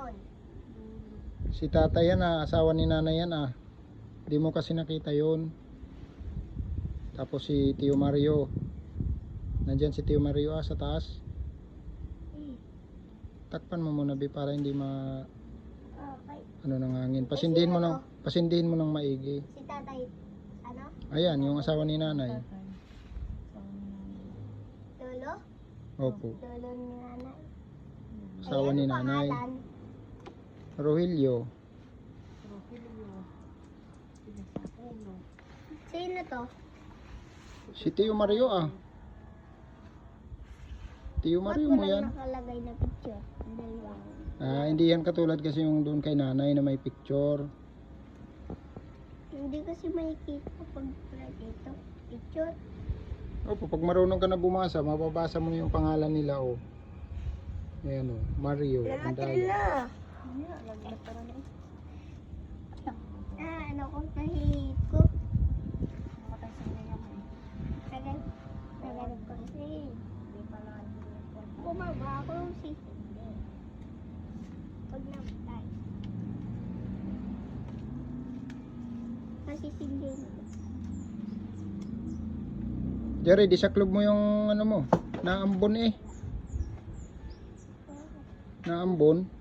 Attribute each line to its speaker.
Speaker 1: Doon.
Speaker 2: Si tatay yan asawa ni nanay yan Di mo kasi nakita yon. Tapos si Tio Mario. Nandyan si Tio Mario sa taas. Takpan mo muna para hindi
Speaker 1: Okay.
Speaker 2: ano ng hangin. Pasindihin mo ng maigi.
Speaker 1: Si tatay, ano?
Speaker 2: Ayan, yung asawa ni nanay.
Speaker 1: Lolo?
Speaker 2: Opo.
Speaker 1: Lolo ni nanay.
Speaker 2: Asawa ni nanay.
Speaker 1: Pangalan?
Speaker 2: Rogelio.
Speaker 1: Sino to?
Speaker 2: Si Tio Mario Tio Mario mo yan.
Speaker 1: Nakalagay na picture. Dalawa.
Speaker 2: Hindi yan katulad kasi yung doon kay nanay na may picture.
Speaker 1: Hindi kasi makikita pag dito. Picture.
Speaker 2: Opo, pag marunong ka na bumasa, mababasa mo na yung pangalan nila Ayan Mario. Andaya.
Speaker 1: Ano ko kahit ko. Tagal ko kasi. Bumaba ako si. Pag namatay. Kasi hindi na.
Speaker 2: Jerry, disaklob mo yung ano mo. Naambon Naambon.